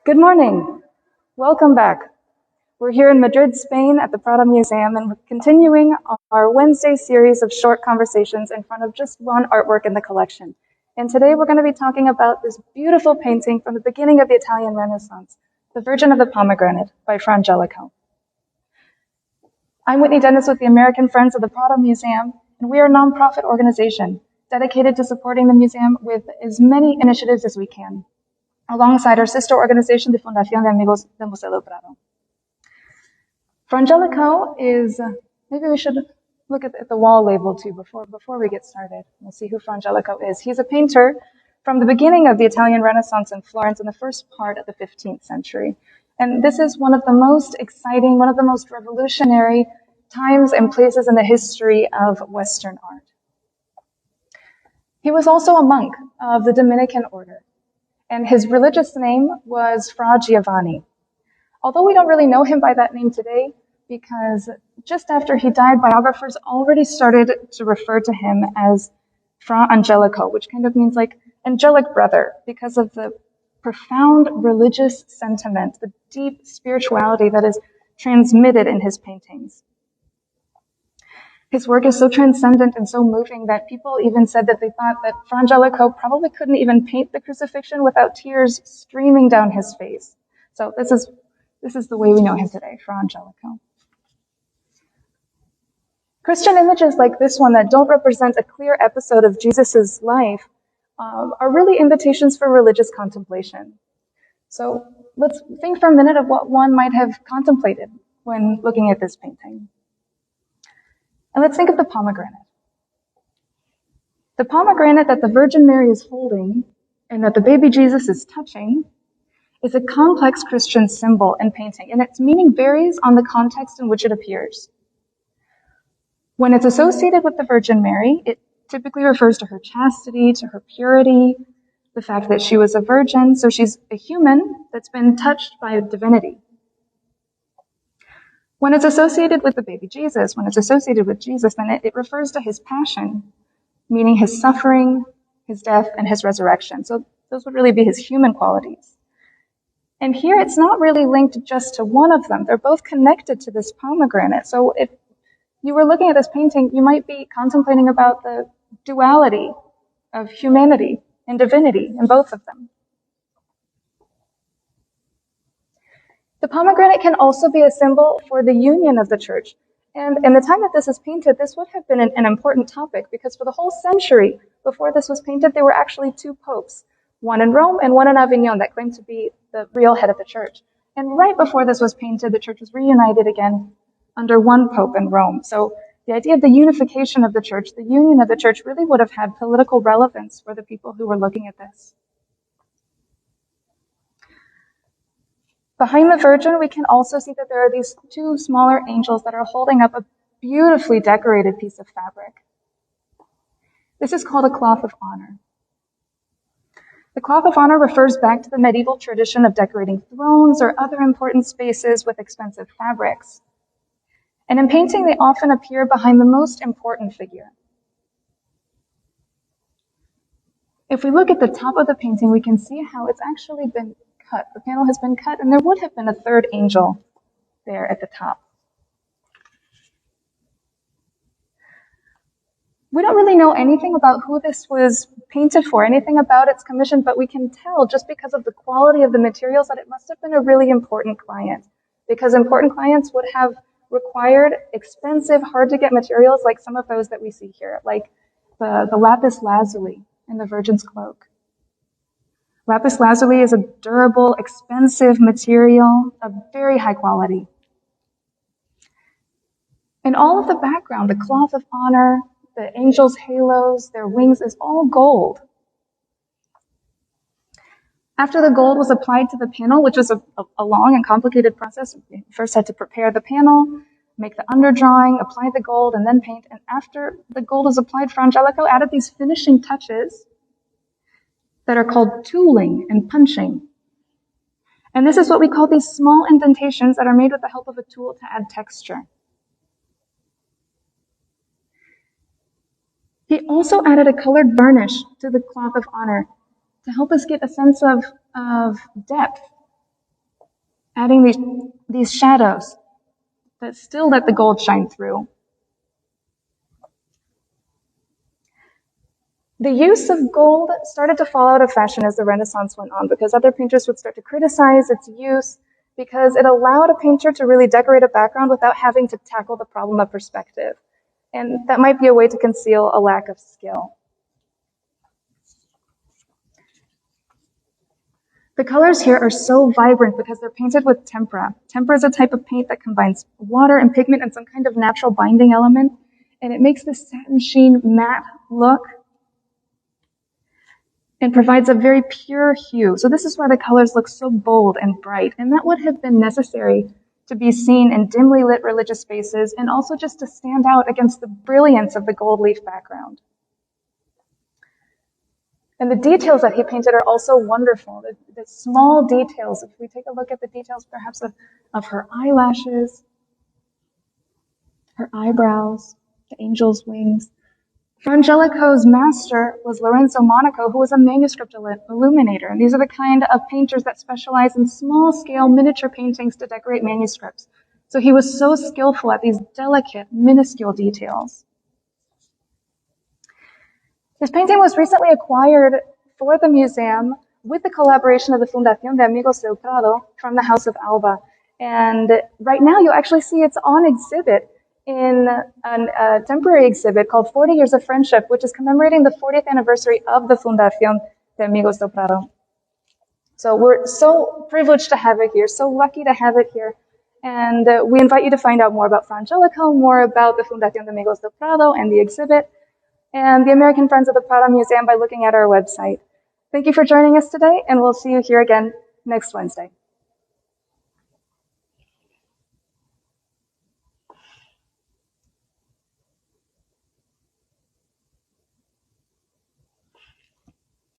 Good morning. Welcome back. We're here in Madrid, Spain at the Prado Museum, and we're continuing our Wednesday series of short conversations in front of just one artwork in the collection. And today we're going to be talking about this beautiful painting from the beginning of the Italian Renaissance, The Virgin of the Pomegranate by Fra Angelico. I'm Whitney Dennis with the American Friends of the Prado Museum, and we are a nonprofit organization dedicated to supporting the museum with as many initiatives as we can, alongside our sister organization, the Fundación de Amigos del Museo del Prado. Fra Angelico is, maybe we should look at the wall label too before we get started. We'll see who Fra Angelico is. He's a painter from the beginning of the Italian Renaissance in Florence in the first part of the 15th century. And this is one of the most exciting, one of the most revolutionary times and places in the history of Western art. He was also a monk of the Dominican order, and his religious name was Fra Giovanni. Although we don't really know him by that name today, because just after he died, biographers already started to refer to him as Fra Angelico, which kind of means like angelic brother, because of the profound religious sentiment, the deep spirituality that is transmitted in his paintings. His work is so transcendent and so moving that people even said that they thought that Fra Angelico probably couldn't even paint the crucifixion without tears streaming down his face. So this is the way we know him today, Fra Angelico. Christian images like this one that don't represent a clear episode of Jesus' life are really invitations for religious contemplation. So let's think for a minute of what one might have contemplated when looking at this painting. And let's think of the pomegranate. The pomegranate that the Virgin Mary is holding and that the baby Jesus is touching is a complex Christian symbol and painting, and its meaning varies on the context in which it appears. When it's associated with the Virgin Mary, it typically refers to her chastity, to her purity, the fact that she was a virgin, so she's a human that's been touched by a divinity. When it's associated with the baby Jesus, when it's associated with Jesus, then it refers to his passion, meaning his suffering, his death, and his resurrection. So those would really be his human qualities. And here it's not really linked just to one of them. They're both connected to this pomegranate. So if you were looking at this painting, you might be contemplating about the duality of humanity and divinity in both of them. The pomegranate can also be a symbol for the union of the church. And in the time that this is painted, this would have been an important topic, because for the whole century before this was painted, there were actually two popes, one in Rome and one in Avignon, that claimed to be the real head of the church. And right before this was painted, the church was reunited again under one pope in Rome. So the idea of the unification of the church, the union of the church, really would have had political relevance for the people who were looking at this. Behind the Virgin, we can also see that there are these two smaller angels that are holding up a beautifully decorated piece of fabric. This is called a cloth of honor. The cloth of honor refers back to the medieval tradition of decorating thrones or other important spaces with expensive fabrics. And in painting, they often appear behind the most important figure. If we look at the top of the painting, we can see how it's actually been cut. The panel has been cut, and there would have been a third angel there at the top. We don't really know anything about who this was painted for, anything about its commission, but we can tell just because of the quality of the materials that it must have been a really important client, because important clients would have required expensive, hard-to-get materials like some of those that we see here, like the lapis lazuli in the Virgin's cloak. Lapis lazuli is a durable, expensive material of very high quality. And all of the background, the cloth of honor, the angels' halos, their wings, is all gold. After the gold was applied to the panel, which was a long and complicated process, we first had to prepare the panel, make the underdrawing, apply the gold, and then paint. And after the gold was applied, Fra Angelico added these finishing touches that are called tooling and punching. And this is what we call these small indentations that are made with the help of a tool to add texture. He also added a colored varnish to the cloth of honor to help us get a sense of depth adding these shadows that still let the gold shine through. The use of gold started to fall out of fashion as the Renaissance went on because other painters would start to criticize its use because it allowed a painter to really decorate a background without having to tackle the problem of perspective. And that might be a way to conceal a lack of skill. The colors here are so vibrant because they're painted with tempera. Tempera is a type of paint that combines water and pigment and some kind of natural binding element, and it makes this satin sheen matte look and provides a very pure hue. So this is why the colors look so bold and bright, and that would have been necessary to be seen in dimly lit religious spaces and also just to stand out against the brilliance of the gold leaf background. And the details that he painted are also wonderful. The small details, if we take a look at the details perhaps of her eyelashes, her eyebrows, the angel's wings. Fra Angelico's master was Lorenzo Monaco, who was a manuscript illuminator. And these are the kind of painters that specialize in small-scale miniature paintings to decorate manuscripts. So he was so skillful at these delicate, minuscule details. This painting was recently acquired for the museum with the collaboration of the Fundación de Amigos del Prado from the House of Alba. And right now you'll actually see it's on exhibit in a temporary exhibit called 40 Years of Friendship, which is commemorating the 40th anniversary of the Fundación de Amigos del Prado. So we're so privileged to have it here, so lucky to have it here. And we invite you to find out more about Fra Angelico, more about the Fundación de Amigos del Prado and the exhibit, and the American Friends of the Prado Museum by looking at our website. Thank you for joining us today, and we'll see you here again next Wednesday.